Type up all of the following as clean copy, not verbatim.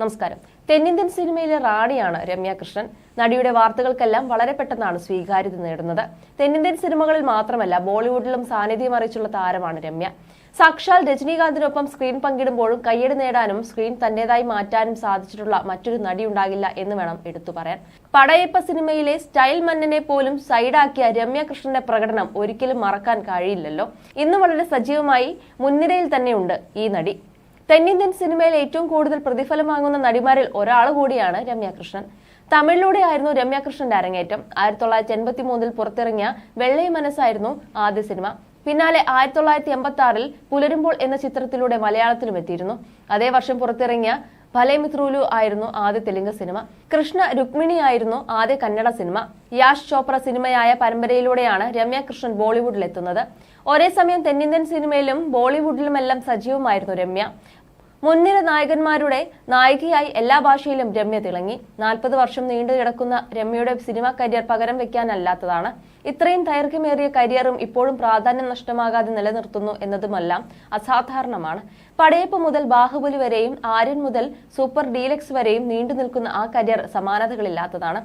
നമസ്കാരം. തെന്നിന്ത്യൻ സിനിമയിലെ റാണിയാണ് രമ്യ കൃഷ്ണൻ. നടിയുടെ വാർത്തകൾക്കെല്ലാം വളരെ പെട്ടെന്നാണ് സ്വീകാര്യത നേടുന്നത്. തെന്നിന്ത്യൻ സിനിമകളിൽ മാത്രമല്ല, ബോളിവുഡിലും സാന്നിധ്യം അറിയിച്ചുള്ള താരമാണ് രമ്യ. സാക്ഷാൽ രജനീകാന്തിനൊപ്പം സ്ക്രീൻ പങ്കിടുമ്പോഴും കയ്യടി നേടാനും സ്ക്രീൻ തന്റേതായി മാറ്റാനും സാധിച്ചിട്ടുള്ള മറ്റൊരു നടി ഉണ്ടാകില്ല എന്ന് വേണം എടുത്തു പറയാൻ. പടയപ്പ സിനിമയിലെ സ്റ്റൈൽ മന്നനെ പോലും സൈഡാക്കിയ രമ്യ കൃഷ്ണന്റെ പ്രകടനം ഒരിക്കലും മറക്കാൻ കഴിയില്ലല്ലോ. ഇന്ന് വളരെ സജീവമായി മുൻനിരയിൽ തന്നെയുണ്ട് ഈ നടി. തെന്നിന്ത്യൻ സിനിമയിൽ ഏറ്റവും കൂടുതൽ പ്രതിഫലം വാങ്ങുന്ന നടിമാരിൽ ഒരാൾ കൂടിയാണ് രമ്യ കൃഷ്ണൻ. തമിഴിലൂടെയായിരുന്നു രമ്യ കൃഷ്ണന്റെ അരങ്ങേറ്റം. 1983 പുറത്തിറങ്ങിയ വെള്ളൈ മനസ്സായിരുന്നു ആദ്യ സിനിമ. പിന്നാലെ 1986 പുലരുമ്പോൾ എന്ന ചിത്രത്തിലൂടെ മലയാളത്തിലും എത്തിയിരുന്നു. അതേ വർഷം പുറത്തിറങ്ങിയ ഭലേ മിത്രൂലു ആയിരുന്നു ആദ്യ തെലുങ്ക് സിനിമ. കൃഷ്ണ രുക്മിണി ആയിരുന്നു ആദ്യ കന്നഡ സിനിമ. യാഷ് ചോപ്ര സിനിമയായ പരമ്പരയിലൂടെയാണ് രമ്യ കൃഷ്ണൻ ബോളിവുഡിലെത്തുന്നത്. ഒരേ സമയം തെന്നിന്ത്യൻ സിനിമയിലും ബോളിവുഡിലുമെല്ലാം സജീവമായിരുന്നു രമ്യ. മുൻനിര നായകന്മാരുടെ നായികയായി എല്ലാ ഭാഷയിലും രമ്യ തിളങ്ങി. 40 വർഷം നീണ്ടു കിടക്കുന്ന രമ്യയുടെ സിനിമാ കരിയർ പകരം വെക്കാനല്ലാത്തതാണ്. ഇത്രയും ദൈർഘ്യമേറിയ കരിയറും ഇപ്പോഴും പ്രാധാന്യം നഷ്ടമാകാതെ നിലനിർത്തുന്നു എന്നതുമെല്ലാം അസാധാരണമാണ്. പടയപ്പ് മുതൽ ബാഹുബലി വരെയും ആര്യൻ മുതൽ സൂപ്പർ ഡീലക്സ് വരെയും നീണ്ടു നിൽക്കുന്ന ആ കരിയർ സമാനതകളില്ലാത്തതാണ്.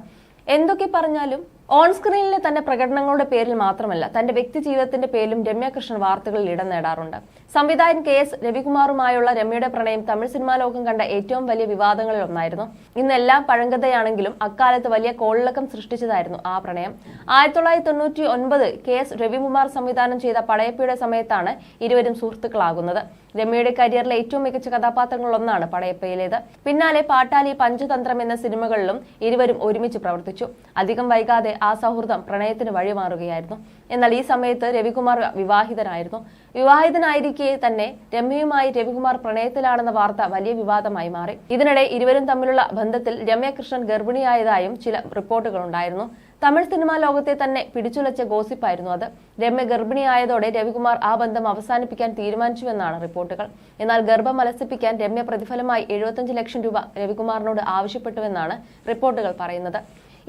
എന്തൊക്കെ പറഞ്ഞാലും ഓൺ സ്ക്രീനിലെ തന്റെ പ്രകടനങ്ങളുടെ പേരിൽ മാത്രമല്ല, തന്റെ വ്യക്തി ജീവിതത്തിന്റെ പേരിലും രമ്യ കൃഷ്ണൻ വാർത്തകളിൽ ഇടം നേടാറുണ്ട്. സംവിധായകൻ KS രവികുമാറുമായുള്ള രമ്യയുടെ പ്രണയം തമിഴ് സിനിമാ ലോകം കണ്ട ഏറ്റവും വലിയ വിവാദങ്ങളിൽ ഒന്നായിരുന്നു. ഇന്നെല്ലാം പഴങ്കഥയാണെങ്കിലും അക്കാലത്ത് വലിയ കോളിളക്കം സൃഷ്ടിച്ചതായിരുന്നു ആ പ്രണയം. 1999 KS രവികുമാർ സംവിധാനം ചെയ്ത പടയപ്പയുടെ സമയത്താണ് ഇരുവരും സുഹൃത്തുക്കളാകുന്നത്. രമ്യയുടെ കരിയറിലെ ഏറ്റവും മികച്ച കഥാപാത്രങ്ങളിലൊന്നാണ് പടയപ്പയിലേത്. പിന്നാലെ പാട്ടാലി, പഞ്ചതന്ത്രം എന്ന സിനിമകളിലും ഇരുവരും ഒരുമിച്ച് പ്രവർത്തിച്ചു. അധികം വൈകാതെ ആ സൗഹൃദം പ്രണയത്തിന് വഴിമാറുകയായിരുന്നു. എന്നാൽ ഈ സമയത്ത് രവികുമാർ വിവാഹിതനായിരുന്നു. വിവാഹിതനായിരിക്കെ തന്നെ രമ്യയുമായി രവികുമാർ പ്രണയത്തിലാണെന്ന വാർത്ത വലിയ വിവാദമായി മാറി. ഇതിനിടെ ഇരുവരും തമ്മിലുള്ള ബന്ധത്തിൽ രമ്യ കൃഷ്ണൻ ഗർഭിണിയായതായും ചില റിപ്പോർട്ടുകളുണ്ടായിരുന്നു. തമിഴ് സിനിമാ ലോകത്തെ തന്നെ പിടിച്ചുലച്ച ഗോസിപ്പായിരുന്നു അത്. രമ്യ ഗർഭിണിയായതോടെ രവികുമാർ ആ ബന്ധം അവസാനിപ്പിക്കാൻ തീരുമാനിച്ചുവെന്നാണ് റിപ്പോർട്ടുകൾ. എന്നാൽ ഗർഭം അലസിപ്പിക്കാൻ രമ്യ പ്രതിഫലമായി 75 ലക്ഷം രൂപ രവികുമാറിനോട് ആവശ്യപ്പെട്ടുവെന്നാണ് റിപ്പോർട്ടുകൾ പറയുന്നത്.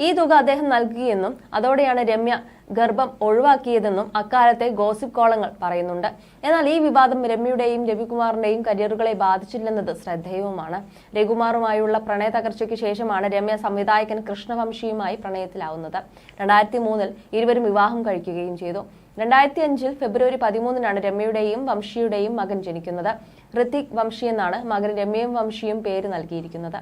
ഈ തുക അദ്ദേഹം നൽകുകയെന്നും അതോടെയാണ് രമ്യ ഗർഭം ഒഴിവാക്കിയതെന്നും അക്കാലത്തെ ഗോസിപ്പ് കോളങ്ങൾ പറയുന്നുണ്ട്. എന്നാൽ ഈ വിവാദം രമ്യയുടെയും രവികുമാറിന്റെയും കരിയറുകളെ ബാധിച്ചില്ലെന്നത് ശ്രദ്ധേയവുമാണ്. രവികുമാറുമായുള്ള പ്രണയ തകർച്ചയ്ക്ക് ശേഷമാണ് രമ്യ സംവിധായകൻ കൃഷ്ണവംശിയുമായി പ്രണയത്തിലാവുന്നത്. 2003 ഇരുവരും വിവാഹം കഴിക്കുകയും ചെയ്തു. 2005 ഫെബ്രുവരി 13 രമ്യയുടെയും വംശിയുടെയും മകൻ ജനിക്കുന്നത്. ഋതിക് വംശി എന്നാണ് മകൻ രമ്യയും വംശിയും പേര് നൽകിയിരിക്കുന്നത്.